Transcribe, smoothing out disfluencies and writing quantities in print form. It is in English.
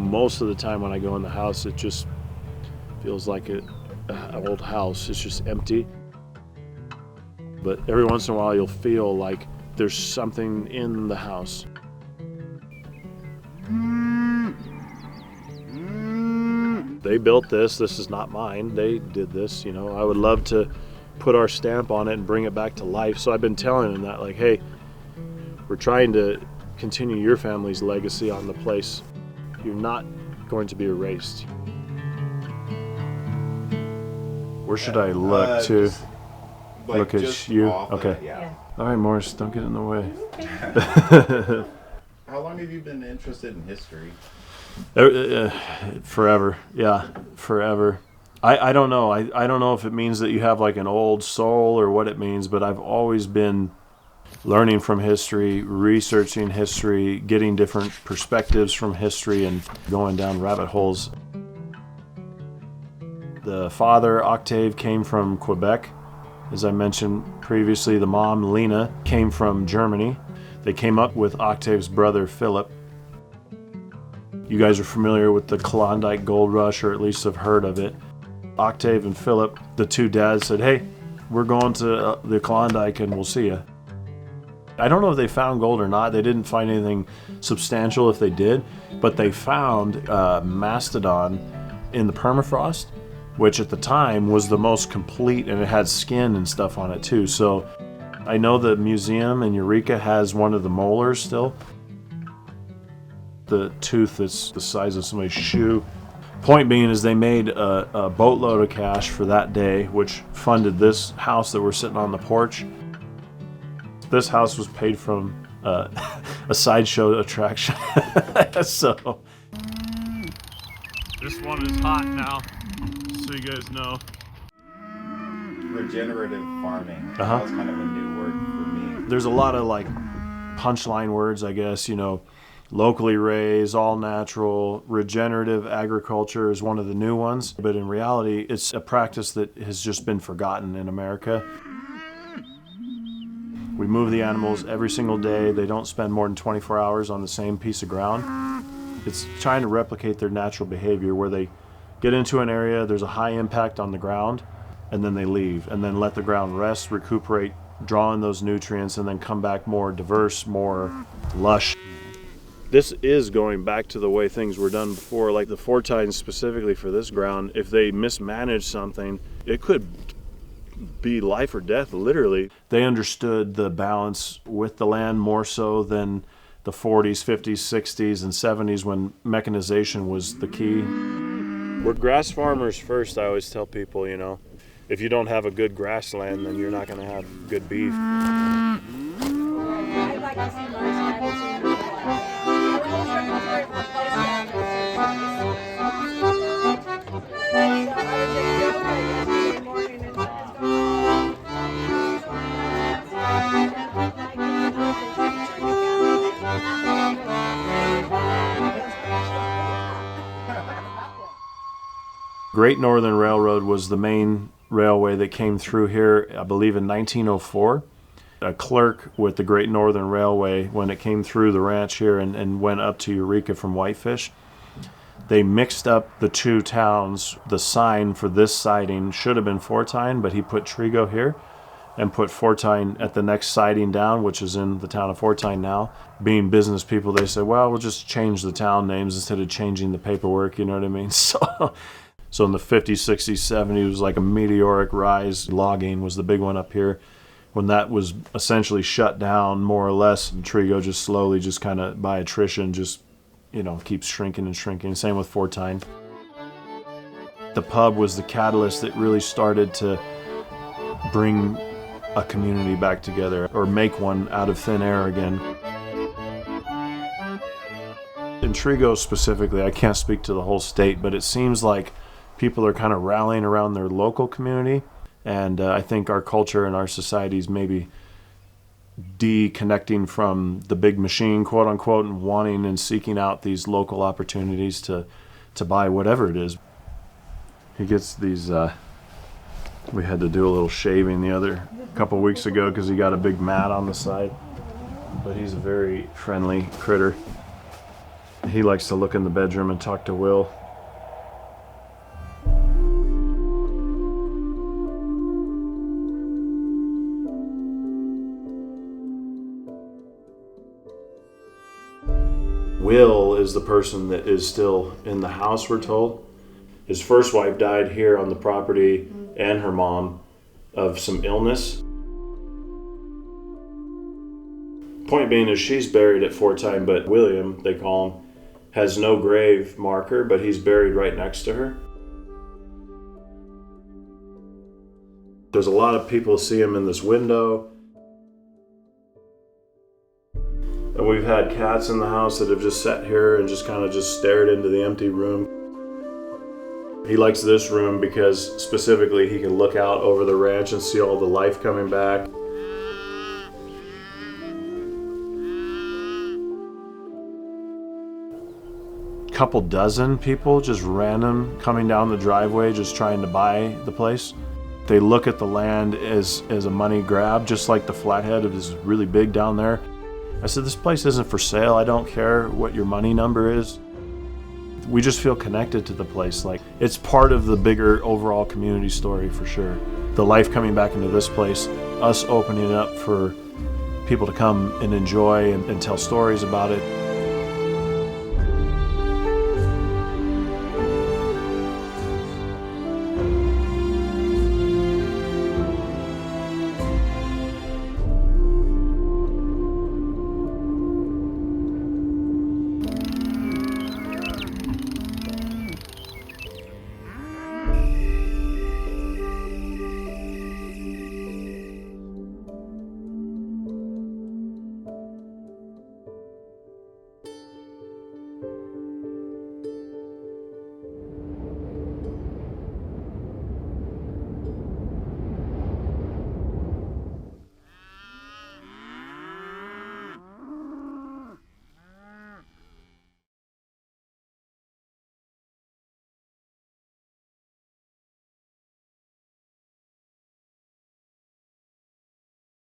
most of the time when I go in the house, it just feels like an old house. It's just empty. But every once in a while, you'll feel like there's something in the house. They built this. This is not mine. They did this. You know, I would love to put our stamp on it and bring it back to life. So I've been telling them that, like, hey, we're trying to continue your family's legacy on the place. You're not going to be erased. Where should I look to? Look at you? Okay. Yeah. All right, Morris, don't get in the way. How long have you been interested in history? Forever. Yeah, forever. I don't know. I don't know if it means that you have like an old soul or what it means, but I've always been learning from history, researching history, getting different perspectives from history, and going down rabbit holes. The father, Octave, came from Quebec. As I mentioned previously, the mom, Lena, came from Germany. They came up with Octave's brother, Philip. You guys are familiar with the Klondike gold rush, or at least have heard of it. Octave and Philip, the two dads, said, hey, we're going to the Klondike and we'll see you. I don't know if they found gold or not. They didn't find anything substantial if they did, but they found mastodon in the permafrost, which at the time was the most complete, and it had skin and stuff on it too. So I know the museum in Eureka has one of the molars still. The tooth that's the size of somebody's shoe. Point being is they made a boatload of cash for that day, which funded this house that we're sitting on the porch. This house was paid from a sideshow attraction. So this one is hot now, so you guys know. Regenerative farming. That's kind of a new word for me. There's a lot of like punchline words, I guess, you know. Locally raised, all natural, regenerative agriculture is one of the new ones. But in reality, it's a practice that has just been forgotten in America. We move the animals every single day. They don't spend more than 24 hours on the same piece of ground. It's trying to replicate their natural behavior where they get into an area, there's a high impact on the ground, and then they leave, and then let the ground rest, recuperate, draw in those nutrients, and then come back more diverse, more lush. This is going back to the way things were done before, like the Fortines specifically for this ground. If they mismanage something, it could be life or death, literally. They understood the balance with the land more so than the 40s, 50s, 60s, and 70s when mechanization was the key. We're grass farmers first, I always tell people, you know. If you don't have a good grassland, then you're not going to have good beef. I'd like to see Mars. Great Northern Railroad was the main railway that came through here, I believe, in 1904. A clerk with the Great Northern Railway, when it came through the ranch here and went up to Eureka from Whitefish, they mixed up the two towns. The sign for this siding should have been Fortine, but he put Trego here and put Fortine at the next siding down, which is in the town of Fortine now. Being business people, they said, well, we'll just change the town names instead of changing the paperwork, you know what I mean? So in the 50s, 60s, 70s, it was like a meteoric rise. Logging was the big one up here. When that was essentially shut down, more or less, Trego just slowly, just kind of by attrition, just, you know, keeps shrinking and shrinking. Same with Fortine. The pub was the catalyst that really started to bring a community back together, or make one out of thin air again. In Trego specifically, I can't speak to the whole state, but it seems like people are kind of rallying around their local community. And I think our culture and our societies maybe deconnecting from the big machine, quote unquote, and wanting and seeking out these local opportunities to buy whatever it is. He gets these, we had to do a little shaving a couple weeks ago because he got a big mat on the side. But he's a very friendly critter. He likes to look in the bedroom and talk to Will. Will is the person that is still in the house, we're told. His first wife died here on the property, and her mom, of some illness. Point being is she's buried at Fort Time, but William, they call him, has no grave marker, but he's buried right next to her. There's a lot of people see him in this window. And we've had cats in the house that have just sat here and just kind of just stared into the empty room. He likes this room because specifically he can look out over the ranch and see all the life coming back. Couple dozen people, just random, coming down the driveway just trying to buy the place. They look at the land as a money grab, just like the Flathead is really big down there. I said, this place isn't for sale. I don't care what your money number is. We just feel connected to the place. Like, it's part of the bigger overall community story for sure. The life coming back into this place, us opening it up for people to come and enjoy and tell stories about it.